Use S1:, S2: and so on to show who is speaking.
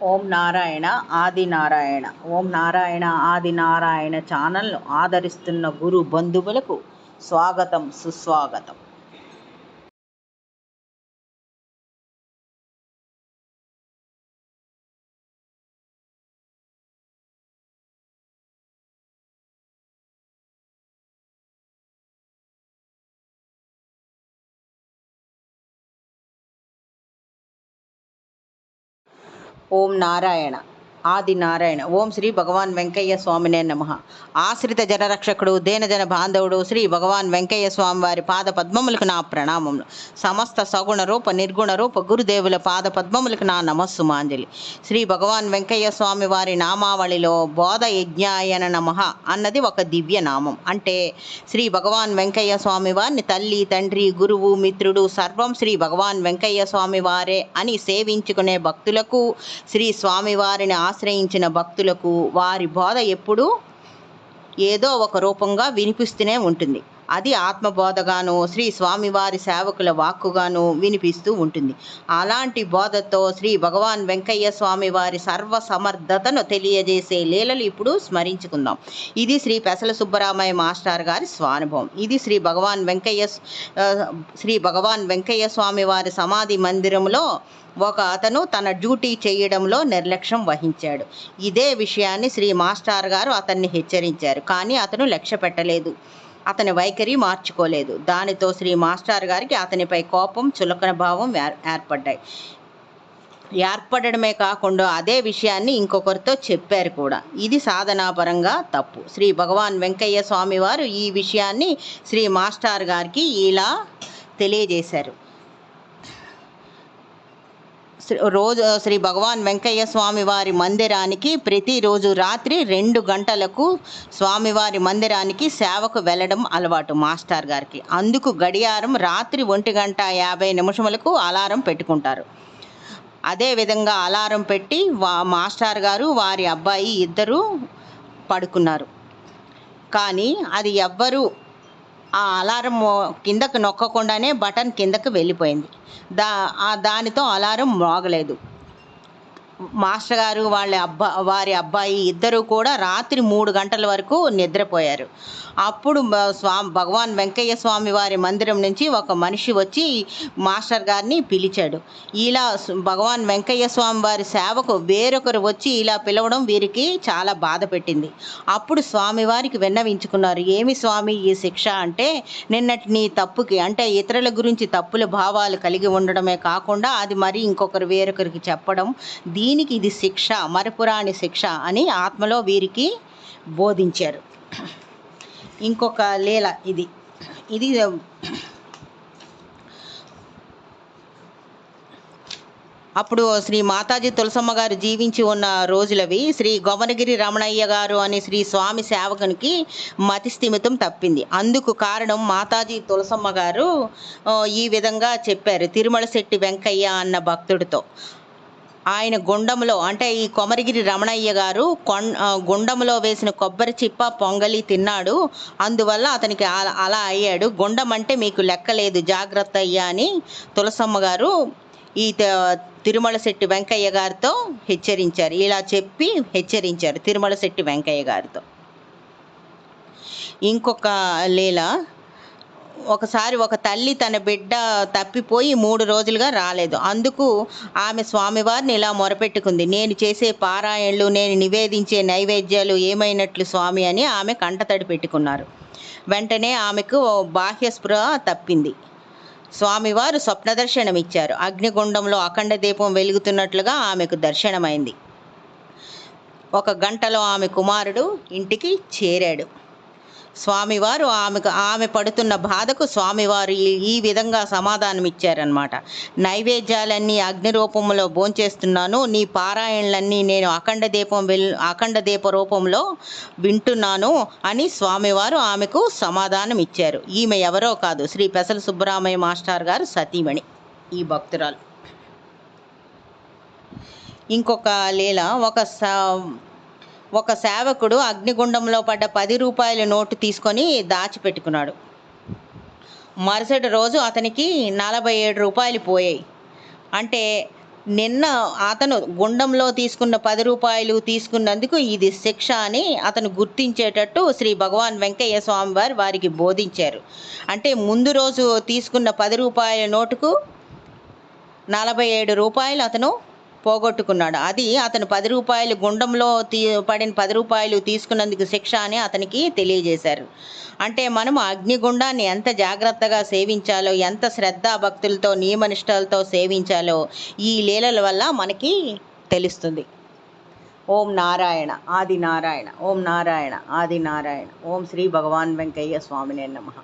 S1: ఓం నారాయణ ఆది నారాయణ. ఓం నారాయణ ఆది నారాయణ ఛానల్ను ఆదరిస్తున్న గురు బంధువులకు స్వాగతం, సుస్వాగతం. ఓం నారాయణ ఆది నారాయణ. ఓం శ్రీ భగవాన్ వెంకయ్య స్వామినే నమః. ఆశ్రిత జనరక్షకుడు, దేనజన బాంధవుడు శ్రీ భగవాన్ వెంకయ్య స్వామి వారి పాద పద్మములకు నా ప్రణామములు. సమస్త సగుణ రూప నిర్గుణ రూప గురుదేవుల పాద పద్మములకు నా నమస్సుమాంజలి. శ్రీ భగవాన్ వెంకయ్య స్వామి వారి నామావళిలో బోధ యజ్ఞాయన నమః అన్నది ఒక దివ్య నామం. అంటే శ్రీ భగవాన్ వెంకయ్య స్వామి వారిని తల్లి, తండ్రి, గురువు, మిత్రుడు సర్వం శ్రీ భగవాన్ వెంకయ్య స్వామి వారే అని సేవించుకునే భక్తులకు, శ్రీ స్వామివారిని ఆశ్రయించిన భక్తులకు వారి బోధ ఎప్పుడూ ఏదో ఒక రూపంగా వినిపిస్తూనే ఉంటుంది. అది ఆత్మబోధగాను, శ్రీ స్వామివారి సేవకుల వాక్కుగాను వినిపిస్తూ ఉంటుంది. అలాంటి బోధతో శ్రీ భగవాన్ వెంకయ్య స్వామి వారి సర్వ సమర్థతను తెలియజేసే లీలలు ఇప్పుడు స్మరించుకుందాం. ఇది శ్రీ పెసల సుబ్బరామయ్య మాస్టర్ గారి స్వానుభవం. ఇది శ్రీ భగవాన్ వెంకయ్య స్వామి వారి సమాధి మందిరంలో ఒక అతను తన డ్యూటీ చేయడంలో నిర్లక్ష్యం వహించాడు. ఇదే విషయాన్ని శ్రీ మాస్టర్ గారు అతన్ని హెచ్చరించారు. కానీ అతను లక్ష్య పెట్టలేదు, అతని వైఖరి మార్చుకోలేదు. దానితో శ్రీ మాస్టర్ గారికి అతనిపై కోపం, చులకన భావం ఏర్పడమే కాకుండా అదే విషయాన్ని ఇంకొకరితో చెప్పారు కూడా. ఇది సాధనాపరంగా తప్పు. శ్రీ భగవాన్ వెంకయ్య స్వామి వారు ఈ విషయాన్ని శ్రీ మాస్టర్ గారికి ఇలా తెలియజేశారు. శ్రీ భగవాన్ వెంకయ్య స్వామి వారి మందిరానికి ప్రతిరోజు రాత్రి 2 గంటలకు స్వామివారి మందిరానికి సేవకు వెళ్ళడం అలవాటు మాస్టర్ గారికి. అందుకు గడియారం రాత్రి 1:50 అలారం పెట్టుకుంటారు. అదేవిధంగా అలారం పెట్టి మాస్టర్ గారు, వారి అబ్బాయి ఇద్దరూ పడుకున్నారు. కానీ అది ఎవ్వరూ ఆ అలారం కిందకు నొక్కకుండానే బటన్ కిందకు వెళ్ళిపోయింది. దానితో అలారం మోగలేదు. మాస్టర్ గారు వారి అబ్బాయి ఇద్దరు కూడా రాత్రి 3 గంటల వరకు నిద్రపోయారు. అప్పుడు భగవాన్ వెంకయ్య స్వామి వారి మందిరం నుంచి ఒక మనిషి వచ్చి మాస్టర్ గారిని పిలిచాడు. ఇలా భగవాన్ వెంకయ్య స్వామి వారి సేవకు వేరొకరు వచ్చి ఇలా పిలవడం వీరికి చాలా బాధ పెట్టింది. అప్పుడు స్వామివారికి విన్నవించుకున్నారు. ఏమి స్వామి ఈ శిక్ష అంటే, నిన్నటి నీ తప్పుకి, అంటే ఇతరుల గురించి తప్పుల భావాలు కలిగి ఉండడమే కాకుండా అది మరి వేరొకరికి చెప్పడం, దీనికి ఇది శిక్ష, మరపురాని శిక్ష అని ఆత్మలో వీరికి బోధించారు. ఇంకొక లీల ఇది. అప్పుడు శ్రీ మాతాజీ తులసమ్మ గారు జీవించి ఉన్న రోజులవి. శ్రీ గోమనగిరి రమణయ్య గారు అని శ్రీ స్వామి సేవకునికి మతిస్థిమితం తప్పింది. అందుకు కారణం మాతాజీ తులసమ్మ గారు ఈ విధంగా చెప్పారు తిరుమల శెట్టి వెంకయ్య అన్న భక్తుడితో. ఆయన గుండంలో, అంటే ఈ కొమరగిరి రమణయ్య గారు గుండంలో వేసిన కొబ్బరి చిప్ప పొంగలి తిన్నాడు, అందువల్ల అతనికి అలా అయ్యాడు. గుండం అంటే మీకు లెక్కలేదు, జాగ్రత్త అయ్యా అని తులసమ్మ గారు ఈ తిరుమల శెట్టి వెంకయ్య గారితో హెచ్చరించారు. ఇలా చెప్పి హెచ్చరించారు తిరుమల శెట్టి వెంకయ్య గారితో. ఇంకొక లీల. ఒకసారి ఒక తల్లి తన బిడ్డ తప్పిపోయి 3 రోజులుగా రాలేదు. అందుకు ఆమె స్వామివారిని ఇలా మొరపెట్టుకుంది. నేను చేసే పారాయణలు, నేను నివేదించే నైవేద్యాలు ఏమైనట్లు స్వామి అని ఆమె కంటతడి పెట్టుకున్నారు. వెంటనే ఆమెకు బాహ్య స్పృహ తప్పింది. స్వామివారు స్వప్న దర్శనం ఇచ్చారు. అగ్నిగుండంలో అఖండ దీపం వెలుగుతున్నట్లుగా ఆమెకు దర్శనమైంది. 1 గంటలో ఆమె కుమారుడు ఇంటికి చేరాడు. స్వామివారు ఆమె పడుతున్న బాధకు స్వామివారు ఈ విధంగా సమాధానం ఇచ్చారనమాట. నైవేద్యాలన్నీ అగ్ని రూపంలో భోంచేస్తున్నాను, నీ పారాయణలన్నీ నేను అఖండ దీప రూపంలో వింటున్నాను అని స్వామివారు ఆమెకు సమాధానం ఇచ్చారు. ఈమె ఎవరో కాదు, శ్రీ పెసల సుబ్బరామయ్య మాస్టర్ గారు సతీమణి, ఈ భక్తురాలు. ఇంకొక లీల. ఒక సేవకుడు అగ్నిగుండంలో పడ్డ 10 రూపాయల నోటు తీసుకొని దాచిపెట్టుకున్నాడు. మరుసటి రోజు అతనికి 47 రూపాయలు పోయాయి. అంటే నిన్న అతను గుండంలో తీసుకున్న 10 రూపాయలు తీసుకున్నందుకు ఇది శిక్ష అని అతను గుర్తించేటట్టు శ్రీ భగవాన్ వెంకయ్య స్వామి వారు వారికి బోధించారు. అంటే ముందు రోజు తీసుకున్న 10 రూపాయల నోటుకు 47 రూపాయలు అతను పోగొట్టుకున్నాడు. అది అతను 10 రూపాయలు గుండంలో పడిన 10 రూపాయలు తీసుకున్నందుకు శిక్ష అని అతనికి తెలియజేశారు. అంటే మనం అగ్నిగుండాన్ని ఎంత జాగ్రత్తగా సేవించాలో, ఎంత శ్రద్ధాభక్తులతో నియమనిష్టలతో సేవించాలో ఈ లీలల వల్ల మనకి తెలుస్తుంది. ఓం నారాయణ ఆది నారాయణ, ఓం నారాయణ ఆది నారాయణ, ఓం శ్రీ భగవాన్ వెంకయ్య స్వామినే నమః.